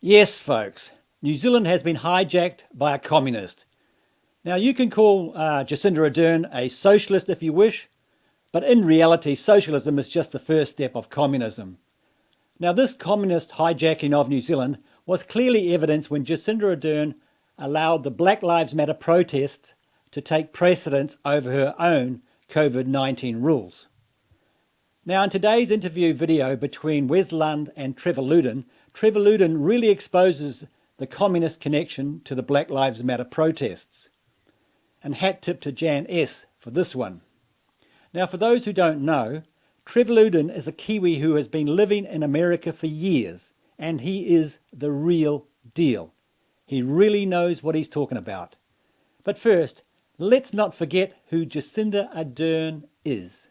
Yes, folks, New Zealand has been hijacked by a communist. Now, you can call Jacinda Ardern a socialist if you wish, but in reality, socialism is just the first step of communism. Now, this communist hijacking of New Zealand was clearly evidenced when Jacinda Ardern allowed the Black Lives Matter protests to take precedence over her own COVID-19 rules. Now, in today's interview video between Wes Lund and Trevor Loudon really exposes the communist connection to the Black Lives Matter protests. And hat tip to Jan S. for this one. Now, for those who don't know, Trevor Loudon is a Kiwi who has been living in America for years, and he is the real deal. He really knows what he's talking about. But first, let's not forget who Jacinda Ardern is.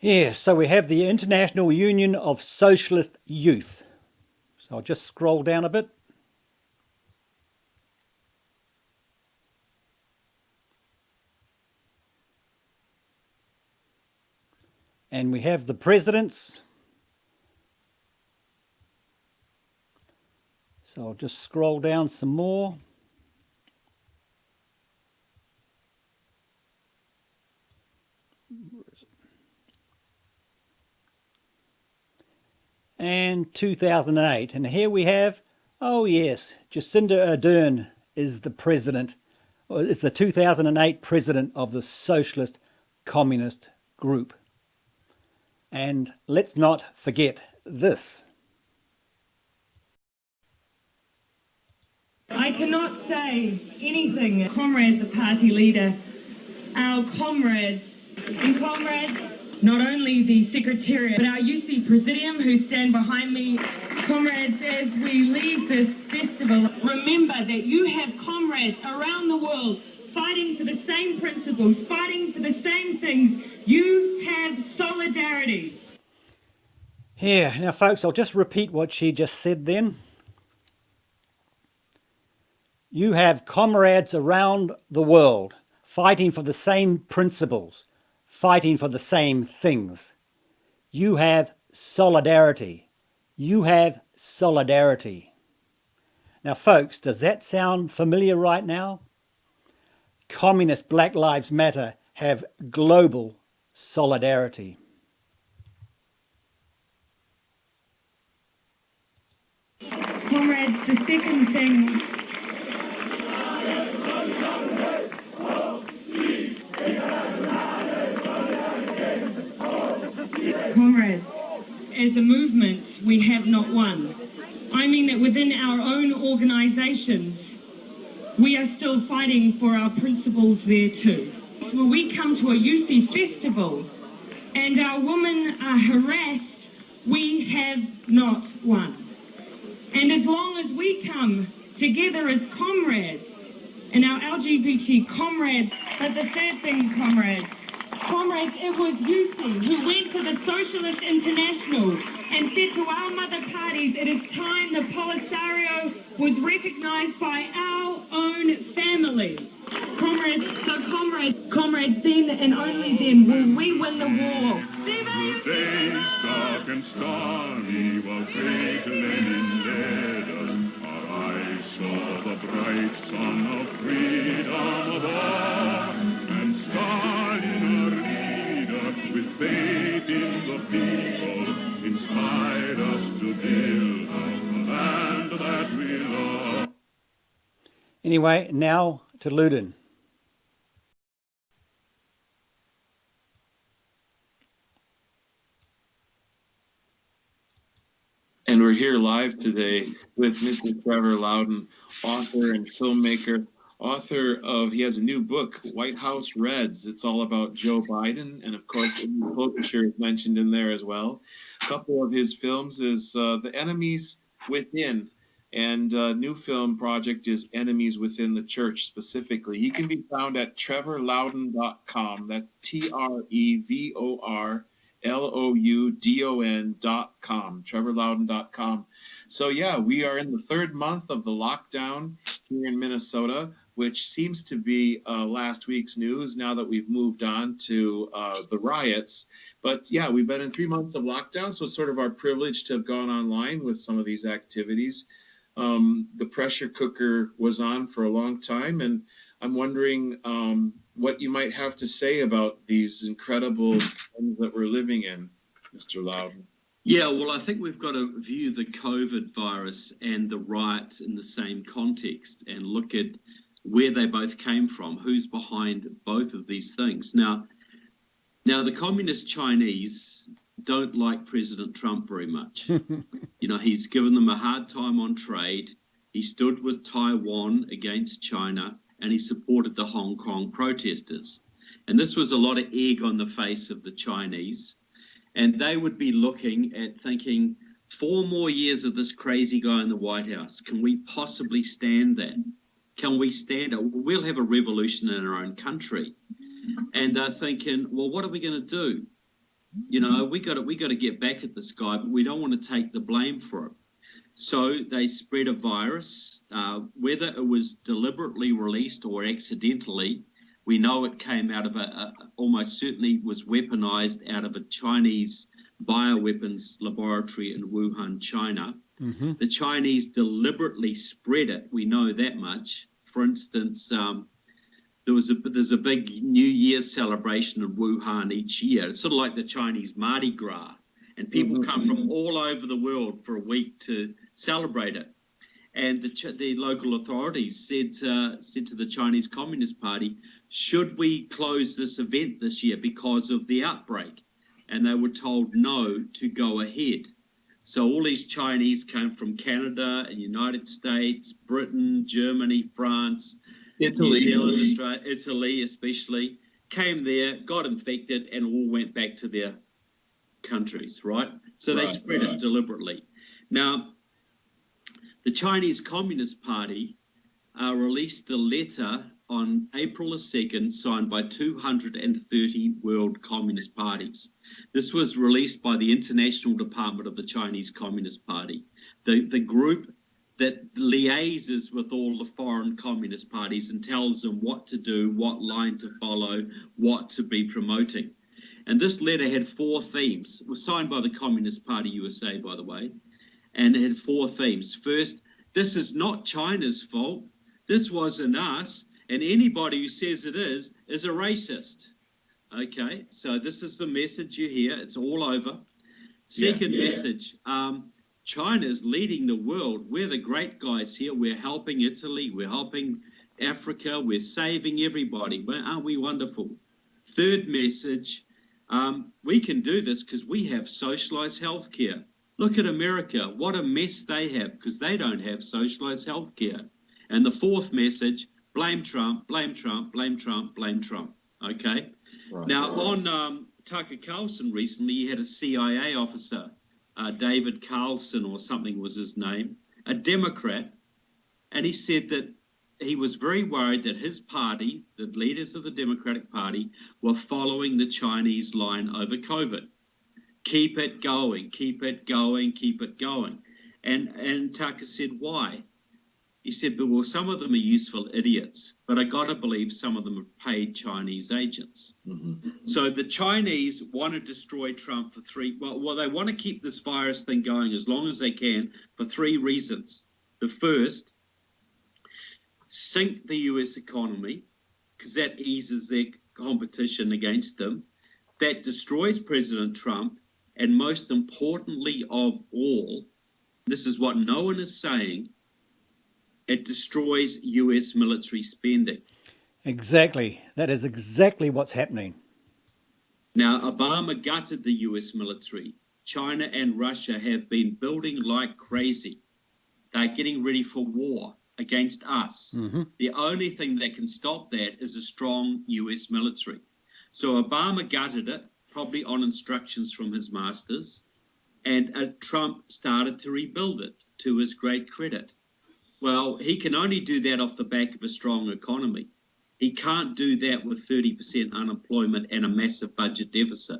Yeah, so we have the International Union of Socialist Youth. So I'll just scroll down a bit. And we have the presidents. So I'll just scroll down some more. And 2008. And here we have, oh yes, Jacinda Ardern is the president, or is the 2008 president of the Socialist Communist Group. And let's not forget this. I cannot say anything, comrades, the party leader, our comrades, and comrades, not only the Secretariat, but our UC Presidium who stand behind me. Comrades, as we leave this festival, remember that you have comrades around the world fighting for the same principles, fighting for the same things. You have solidarity. Yeah, now folks, I'll just repeat what she just said then. You have comrades around the world fighting for the same principles, fighting for the same things. You have solidarity. You have solidarity. Now, folks, does that sound familiar right now? Communist Black Lives Matter have global solidarity. Comrades, the second thing... Comrades, as a movement, we have not won. I mean that within our own organisations, we are still fighting for our principles there too. When we come to a UC festival and our women are harassed, we have not won. And as long as we come together as comrades, and our LGBT comrades, but the third thing, comrades, it was UC who went to the Socialist International and said to our mother parties, it is time the Polisario was recognised by our own families. Comrades, then and only then will we win the war. The days dark and stormy while great Lenin led us, our eyes saw the bright sun of freedom above, and Stalin, our leader, with faith in the people, inspired us to build the land that we love. Anyway, now to Loudon. And we're here live today with Mr. Trevor Loudon, author and filmmaker, he has a new book, White House Reds. It's all about Joe Biden. And of course, Amy Klobuchar is mentioned in there as well. A couple of his films is The Enemies Within, and a new film project is Enemies Within the Church specifically. He can be found at trevorloudon.com. That's TrevorLoudon.com, trevorloudon.com. So yeah, we are in the third month of the lockdown here in Minnesota. which seems to be last week's news now that we've moved on to the riots. But yeah, we've been in 3 months of lockdown, so it's sort of our privilege to have gone online with some of these activities. The pressure cooker was on for a long time, and I'm wondering what you might have to say about these incredible times that we're living in, Mr. Loudon. Yeah, well, I think we've got to view the COVID virus and the riots in the same context and look at where they both came from, who's behind both of these things. Now, the communist Chinese don't like President Trump very much. He's given them a hard time on trade. He stood with Taiwan against China, and he supported the Hong Kong protesters. And this was a lot of egg on the face of the Chinese. And they would be looking at thinking, 4 more years of this crazy guy in the White House. Can we possibly stand that? Can we stand it? We'll have a revolution in our own country. And they're thinking, well, what are we going to do? We got to get back at this guy, but we don't want to take the blame for it. So they spread a virus, whether it was deliberately released or accidentally. We know it came out of almost certainly was weaponized out of a Chinese bioweapons laboratory in Wuhan, China. Mm-hmm. The Chinese deliberately spread it. We know that much. For instance, there's a big New Year's celebration in Wuhan each year. It's sort of like the Chinese Mardi Gras, and people come from all over the world for a week to celebrate it. And the local authorities said to the Chinese Communist Party, should we close this event this year because of the outbreak? And they were told no, to go ahead. So all these Chinese came from Canada and United States, Britain, Germany, France, Italy, New Zealand, Australia, Italy especially, came there, got infected, and all went back to their countries, right? So they spread it deliberately. Now, the Chinese Communist Party released a letter on April the 2nd, signed by 230 world communist parties. This was released by the International Department of the Chinese Communist Party, the group that liaises with all the foreign communist parties and tells them what to do, what line to follow, what to be promoting. And this letter had 4 themes. It was signed by the Communist Party USA, by the way, and it had 4 themes. First, this is not China's fault. This wasn't us. And anybody who says it is a racist. Okay, so this is the message you hear. It's all over. Second message, China's leading the world. We're the great guys here. We're helping Italy. We're helping Africa. We're saving everybody. Aren't we wonderful? Third message, we can do this because we have socialized healthcare. Look at America. What a mess they have because they don't have socialized healthcare. And the fourth message, blame Trump, blame Trump, blame Trump, blame Trump. Okay? Now, on Tucker Carlson recently, he had a CIA officer, David Carlson or something was his name, a Democrat, and he said that he was very worried that his party, the leaders of the Democratic Party, were following the Chinese line over COVID. Keep it going, keep it going, keep it going. And Tucker said, why? He said, well, some of them are useful idiots, but I got to believe some of them are paid Chinese agents. Mm-hmm. So the Chinese want to destroy Trump for they want to keep this virus thing going as long as they can for 3 reasons. The first, sink the US economy, because that eases their competition against them. That destroys President Trump. And most importantly of all, this is what no one is saying, it destroys US military spending. Exactly. That is exactly what's happening. Now, Obama gutted the US military. China and Russia have been building like crazy. They're getting ready for war against us. Mm-hmm. The only thing that can stop that is a strong US military. So Obama gutted it, probably on instructions from his masters, and Trump started to rebuild it, to his great credit. Well, he can only do that off the back of a strong economy. He can't do that with 30% unemployment and a massive budget deficit.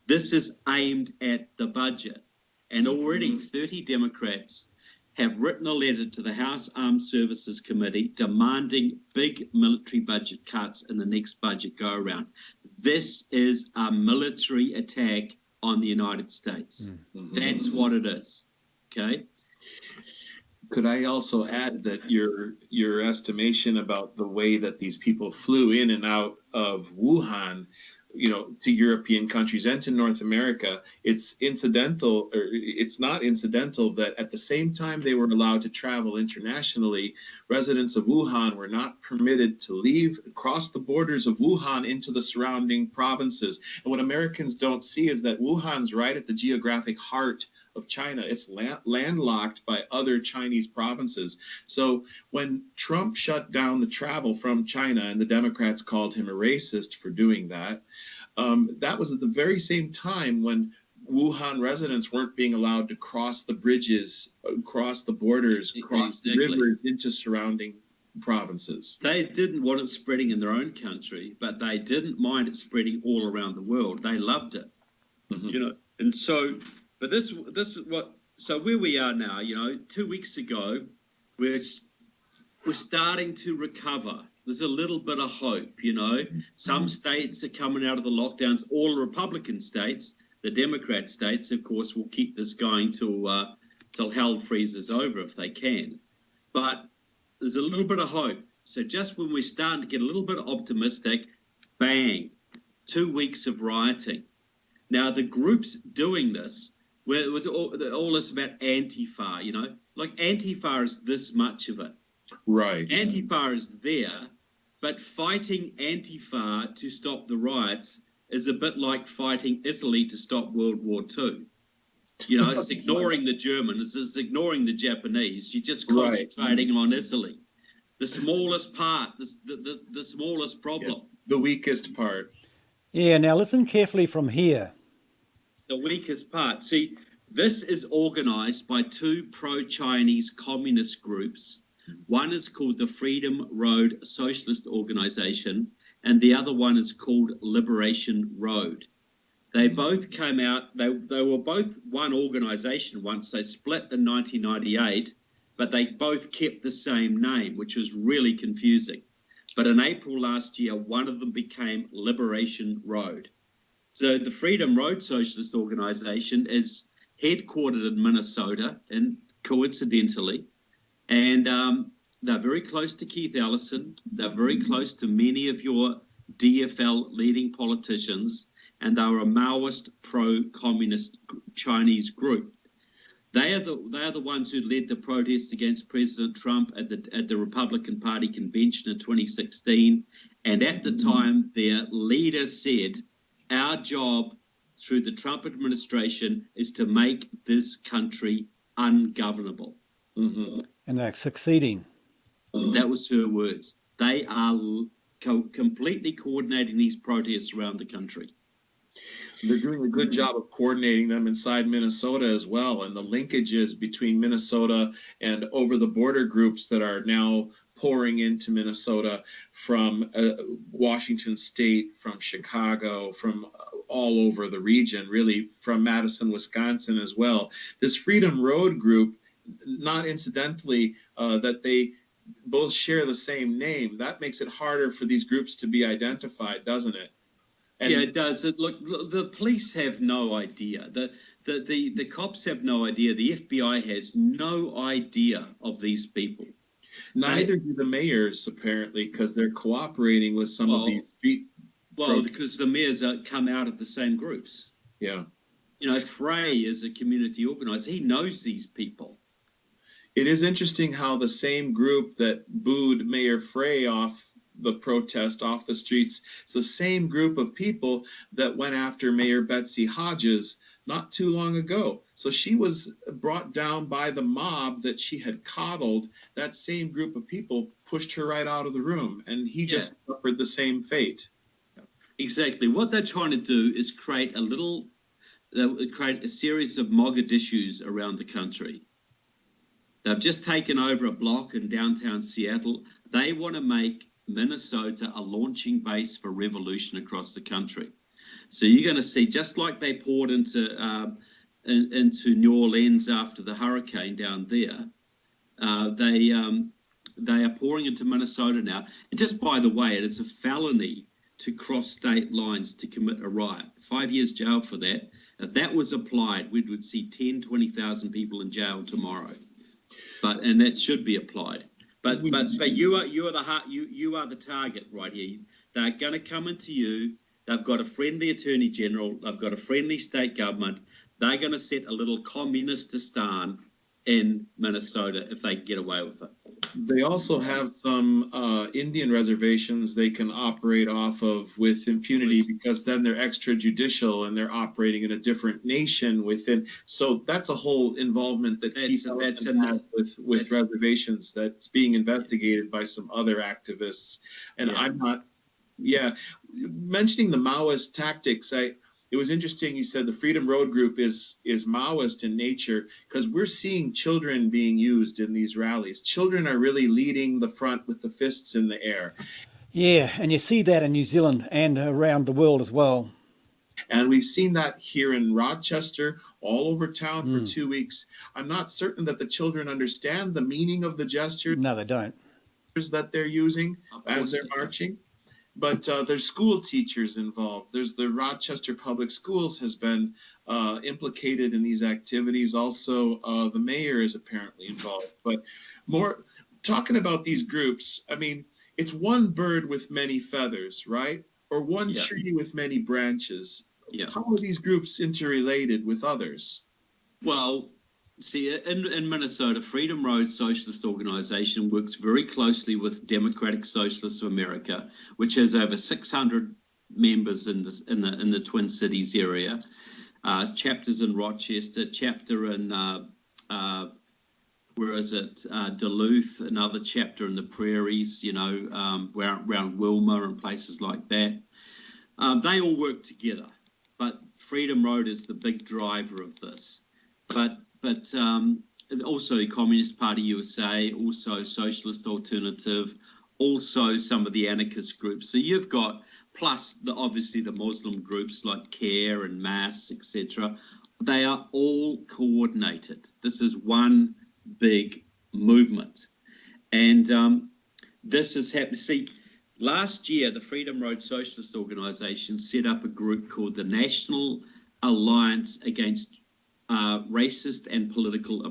This is aimed at the budget. And already 30 Democrats have written a letter to the House Armed Services Committee demanding big military budget cuts in the next budget go around. This is a military attack on the United States. That's what it is. Okay. Could I also add that your estimation about the way that these people flew in and out of Wuhan, to European countries and to North America, it's not incidental that at the same time they were allowed to travel internationally, residents of Wuhan were not permitted to cross the borders of Wuhan into the surrounding provinces. And what Americans don't see is that Wuhan's right at the geographic heart of China. It's landlocked by other Chinese provinces. So when Trump shut down the travel from China, and the Democrats called him a racist for doing that, that was at the very same time when Wuhan residents weren't being allowed to cross the bridges, cross the borders, cross the rivers into surrounding provinces. They didn't want it spreading in their own country, but they didn't mind it spreading all around the world. They loved it, and so. But this is what. So where we are now, 2 weeks ago, we're starting to recover. There's a little bit of hope, Some states are coming out of the lockdowns. All Republican states, the Democrat states, of course, will keep this going till hell freezes over if they can. But there's a little bit of hope. So just when we're starting to get a little bit optimistic, bang, 2 weeks of rioting. Now the groups doing this. With all this about Antifa, like Antifa is this much of it. Right. Antifa is there, but fighting Antifa to stop the riots is a bit like fighting Italy to stop World War II. It's ignoring the Germans, it's ignoring the Japanese. You're just concentrating on Italy. The smallest part, the smallest problem. Yeah, the weakest part. Yeah, now listen carefully from here. The weakest part. See, this is organized by two pro-Chinese communist groups. One is called the Freedom Road Socialist Organization, and the other one is called Liberation Road. They both came out, they were both one organization once. They split in 1998, but they both kept the same name, which was really confusing. But in April last year, one of them became Liberation Road. So the Freedom Road Socialist Organization is headquartered in Minnesota, and coincidentally, and they're very close to Keith Ellison. They're very close to many of your DFL leading politicians, and they're a Maoist pro-communist Chinese group. They are the ones who led the protests against President Trump at the Republican Party convention in 2016, and at the time, their leader said, "Our job through the Trump administration is to make this country ungovernable." And they're succeeding. That was her words. They are completely coordinating these protests around the country. They're doing a good job of coordinating them inside Minnesota as well, and the linkages between Minnesota and over-the-border groups that are now pouring into Minnesota from Washington State, from Chicago, from all over the region, really from Madison, Wisconsin as well. This Freedom Road group, not incidentally, that they both share the same name, that makes it harder for these groups to be identified, doesn't it? And yeah, it does. Look, the police have no idea. The cops have no idea. The FBI has no idea of these people. Neither do the mayors, apparently, because they're cooperating with some of these street. Well, because the mayors come out of the same groups. Yeah. Frey is a community organizer. He knows these people. It is interesting how the same group that booed Mayor Frey off the protest, off the streets, it's the same group of people that went after Mayor Betsy Hodges not too long ago. So she was brought down by the mob that she had coddled. That same group of people pushed her right out of the room, and he just suffered the same fate. Exactly. What they're trying to do is create a series of Mogadishus around the country. They've just taken over a block in downtown Seattle. They want to make Minnesota a launching base for revolution across the country. So you're going to see, just like they poured into New Orleans after the hurricane down there, They are pouring into Minnesota now. And just by the way, it is a felony to cross state lines to commit a riot. 5 years jail for that. If that was applied, we would see 10, 20,000 people in jail tomorrow. And that should be applied. But you are the target right here. They're going to come into you. They've got a friendly attorney general. They've got a friendly state government. They're going to set a little communististan in Minnesota if they get away with it. They also have some Indian reservations they can operate off of with impunity, because then they're extrajudicial and they're operating in a different nation within. So that's a whole involvement that that's with reservations that's being investigated by some other activists. And I'm not, mentioning the Maoist tactics, it was interesting. You said the Freedom Road group is Maoist in nature, because we're seeing children being used in these rallies. Children are really leading the front with the fists in the air. Yeah, and you see that in New Zealand and around the world as well. And we've seen that here in Rochester, all over town for 2 weeks. I'm not certain that the children understand the meaning of the gestures. No, they don't. That they're using as they're marching. But there's school teachers involved. There's the Rochester Public Schools has been implicated in these activities. Also, the mayor is apparently involved. But more talking about these groups, I mean, it's one bird with many feathers, right? Or one tree with many branches. Yeah. How are these groups interrelated with others? Well, see, in Minnesota, Freedom Road Socialist Organization works very closely with Democratic Socialists of America, which has over 600 members in the Twin Cities area. Chapters in Rochester, chapter in Duluth, another chapter in the prairies, around Wilma and places like that. They all work together, but Freedom Road is the big driver of this. But also the Communist Party USA, also Socialist Alternative, also some of the anarchist groups. So you've got, plus obviously the Muslim groups like CARE and MAS, etc. They are all coordinated. This is one big movement. And this has happened. See, last year, the Freedom Road Socialist Organization set up a group called the National Alliance Against Racist and Political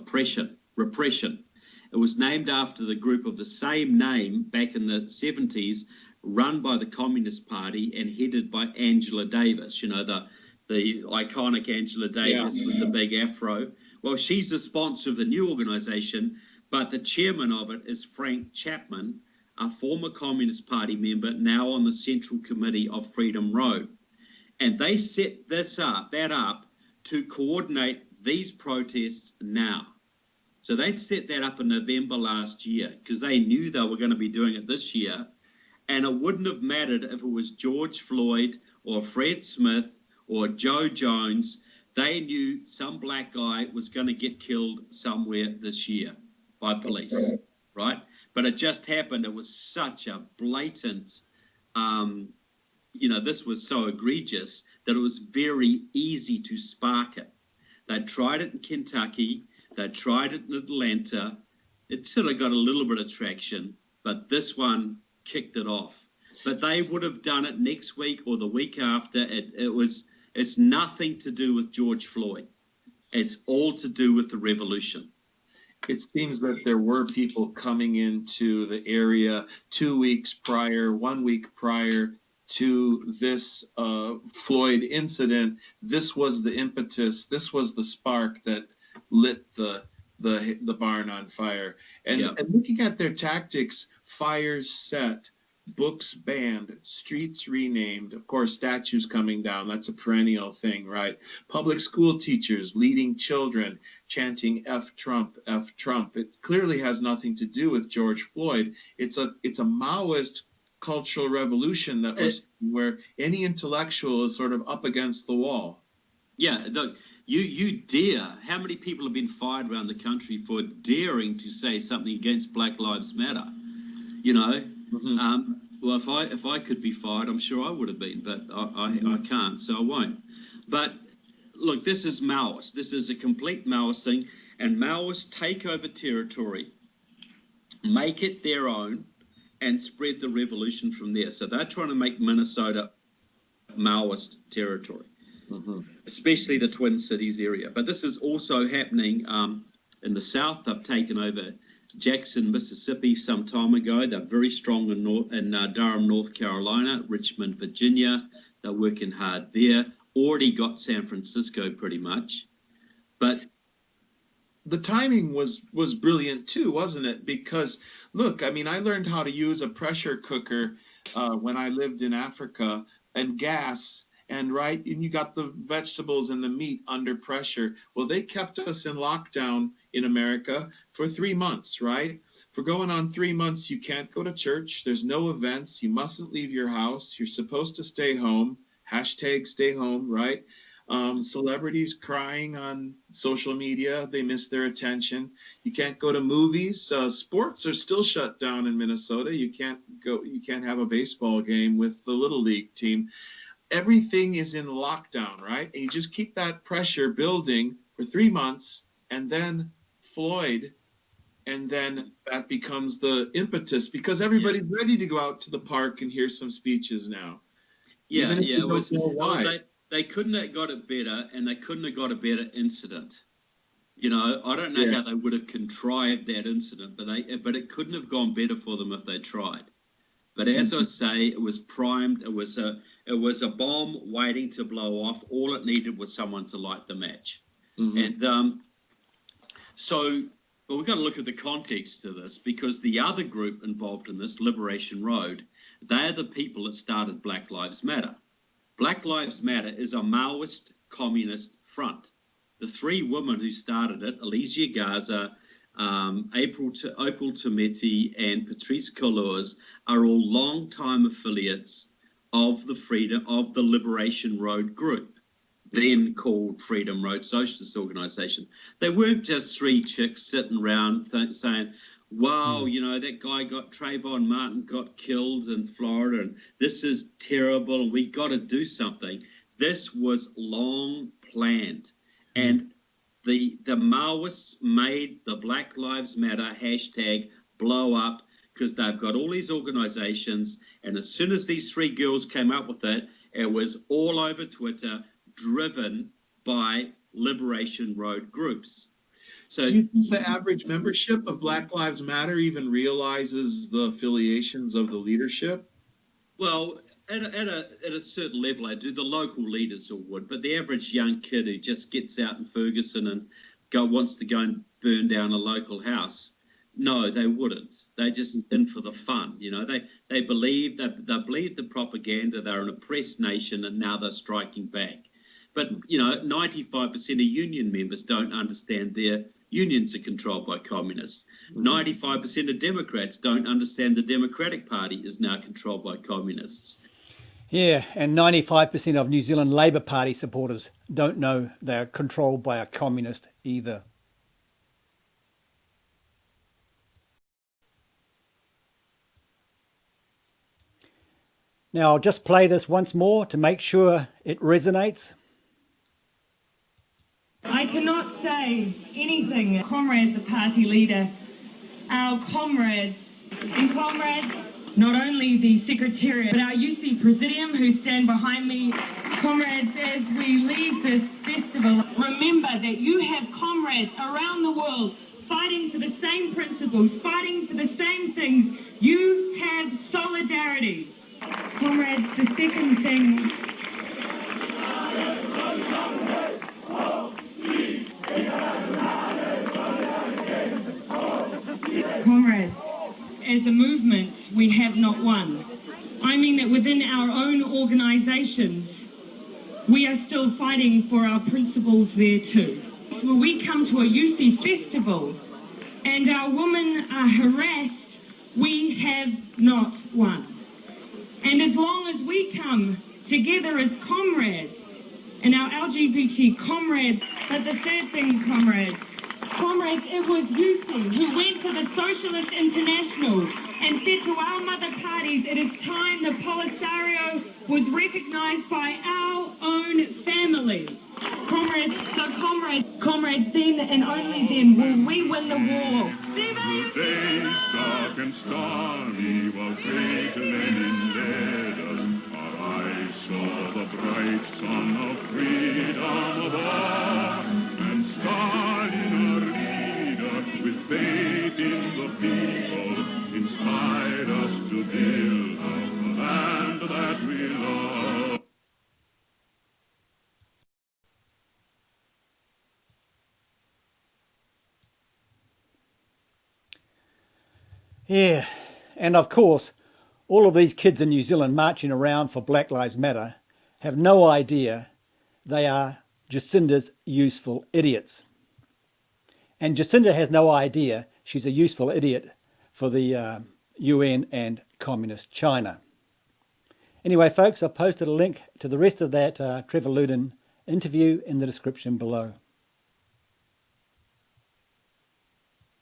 Repression. It was named after the group of the same name back in the 70s, run by the Communist Party and headed by Angela Davis, the iconic Angela Davis with the big afro. Well, she's the sponsor of the new organization, but the chairman of it is Frank Chapman, a former Communist Party member, now on the Central Committee of Freedom Road. And they set that up to coordinate these protests now. So they set that up in November last year because they knew they were going to be doing it this year. And it wouldn't have mattered if it was George Floyd or Fred Smith or Joe Jones. They knew some black guy was going to get killed somewhere this year by police, right? But it just happened. It was such a blatant, this was so egregious that it was very easy to spark it. They tried it in Kentucky. They tried it in Atlanta. It sort of got a little bit of traction, but this one kicked it off. But they would have done it next week or the week after. It's nothing to do with George Floyd. It's all to do with the revolution. It seems that there were people coming into the area 2 weeks prior, 1 week prior to this Floyd incident. This was the impetus. This was the spark that lit the barn on fire. And looking at their tactics, fires set, books banned, streets renamed, of course, statues coming down. That's a perennial thing, right? Public school teachers leading children chanting F Trump, F Trump. It clearly has nothing to do with George Floyd. It's a Maoist cultural revolution that was where any intellectual is sort of up against the wall. Yeah, look, you dare. How many people have been fired around the country for daring to say something against Black Lives Matter? Well, if I could be fired, I'm sure I would have been, but I can't, so I won't. But look, this is Maoist. This is a complete Maoist thing, and Maoists take over territory make it their own, and spread the revolution from there. So they're trying to make Minnesota Maoist territory, especially the Twin Cities area. But this is also happening in the South. They've taken over Jackson, Mississippi some time ago. They're very strong in Durham, North Carolina, Richmond, Virginia. They're working hard there. Already got San Francisco pretty much. But the timing was brilliant too, wasn't it? Because look, I mean, I learned how to use a pressure cooker when I lived in Africa, and gas, and you got the vegetables and the meat under pressure. Well, they kept us in lockdown in America for 3 months, right? For going on 3 months, you can't go to church. There's no events. You mustn't leave your house. You're supposed to stay home. Hashtag stay home, right? Celebrities crying on social media, they miss their attention. You can't go to movies. Sports are still shut down in Minnesota. You can't have a baseball game with the Little League team. Everything is in lockdown, right? And you just keep that pressure building for 3 months, and then Floyd, and then that becomes the impetus, because everybody's ready to go out to the park and hear some speeches now. They couldn't have got it better, and they couldn't have got a better incident. You know, I don't know how they would have contrived that incident, but it couldn't have gone better for them if they tried. But as I say, it was primed. It was a bomb waiting to blow off. All it needed was someone to light the match. And but we've got to look at the context of this, because the other group involved in this, Liberation Road, they're the people that started Black Lives Matter. Black Lives Matter is a Maoist communist front. The three women who started it, Alicia Garza, Opal Tometi, and Patrice Cullors, are all long-time affiliates of the Liberation Road group, then called Freedom Road Socialist Organization. They weren't just three chicks sitting around saying, wow, you know, that guy Trayvon Martin got killed in Florida, and this is terrible, and we got to do something. This was long planned. And the Maoists made the Black Lives Matter hashtag blow up, because they've got all these organizations, and as soon as these three girls came up with it, it was all over Twitter, driven by Liberation Road groups. So, do you think the average membership of Black Lives Matter even realizes the affiliations of the leadership? Well, at a certain level, I do. The local leaders all would, but the average young kid who just gets out in Ferguson and wants to go and burn down a local house, no, they wouldn't. They're just in for the fun. You know, they believe the propaganda. They're an oppressed nation, and now they're striking back. But you know, 95% of union members don't understand their unions are controlled by communists. 95% of Democrats don't understand the Democratic Party is now controlled by communists. Yeah, and 95% of New Zealand Labour Party supporters don't know they're controlled by a communist either. Now I'll just play this once more to make sure it resonates. I cannot say anything, comrades, the party leader, our comrades, and comrades, not only the Secretariat, but our UC Presidium who stand behind me. Comrades, as we leave this festival, remember that you have comrades around the world fighting for the same principles, fighting for the same things. You have solidarity. Comrades, the second thing... Comrades, as a movement, we have not won. I mean that within our own organisations, we are still fighting for our principles there too. When we come to a UC festival and our women are harassed, we have not won. And as long as we come together as comrades, and our LGBT comrades, but the third thing, comrades, it was UC who went to the Socialist International and said to our mother parties, it is time the Polisario was recognised by our own family. Comrades, then and only then will we win the war. Through days dark and stormy, while great Lenin led us, our eyes saw the bright sun of freedom above. And Stalin, our leader, with faith in the people, inspired us to build up the land that we love. Yeah, and of course, all of these kids in New Zealand marching around for Black Lives Matter have no idea they are Jacinda's useful idiots. And Jacinda has no idea she's a useful idiot for the UN and Communist China. Anyway, folks, I've posted a link to the rest of that Trevor Loudon interview in the description below.